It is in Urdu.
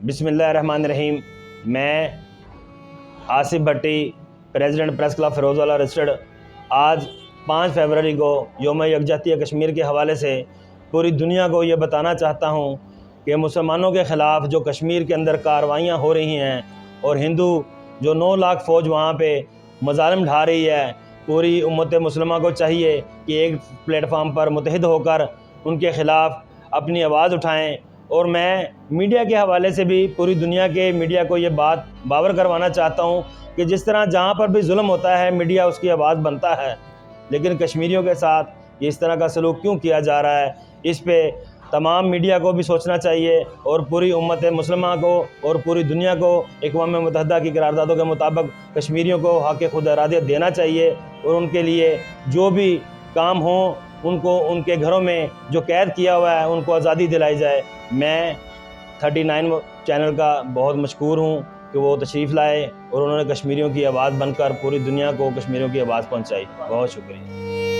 بسم اللہ الرحمن الرحیم۔ میں آصف بھٹی، پریزیڈنٹ پریس کلب فیروز والا رجسٹرڈ، آج 5 فروری کو یوم یکجہتی کشمیر کے حوالے سے پوری دنیا کو یہ بتانا چاہتا ہوں کہ مسلمانوں کے خلاف جو کشمیر کے اندر کارروائیاں ہو رہی ہیں اور ہندو جو 9 لاکھ فوج وہاں پہ مظالم ڈھا رہی ہے، پوری امت مسلمہ کو چاہیے کہ ایک پلیٹ فارم پر متحد ہو کر ان کے خلاف اپنی آواز اٹھائیں۔ اور میں میڈیا کے حوالے سے بھی پوری دنیا کے میڈیا کو یہ بات باور کروانا چاہتا ہوں کہ جس طرح جہاں پر بھی ظلم ہوتا ہے میڈیا اس کی آواز بنتا ہے، لیکن کشمیریوں کے ساتھ یہ اس طرح کا سلوک کیوں کیا جا رہا ہے، اس پہ تمام میڈیا کو بھی سوچنا چاہیے اور پوری امت مسلمہ کو اور پوری دنیا کو اقوام متحدہ کی قراردادوں کے مطابق کشمیریوں کو حق خود ارادیت دینا چاہیے اور ان کے لیے جو بھی کام ہوں ان کو ان کے گھروں میں جو قید کیا ہوا ہے ان کو آزادی دلائی جائے۔ میں 39 چینل کا بہت مشکور ہوں کہ وہ تشریف لائے اور انہوں نے کشمیریوں کی آواز بن کر پوری دنیا کو کشمیریوں کی آواز پہنچائی۔ بہت شکریہ۔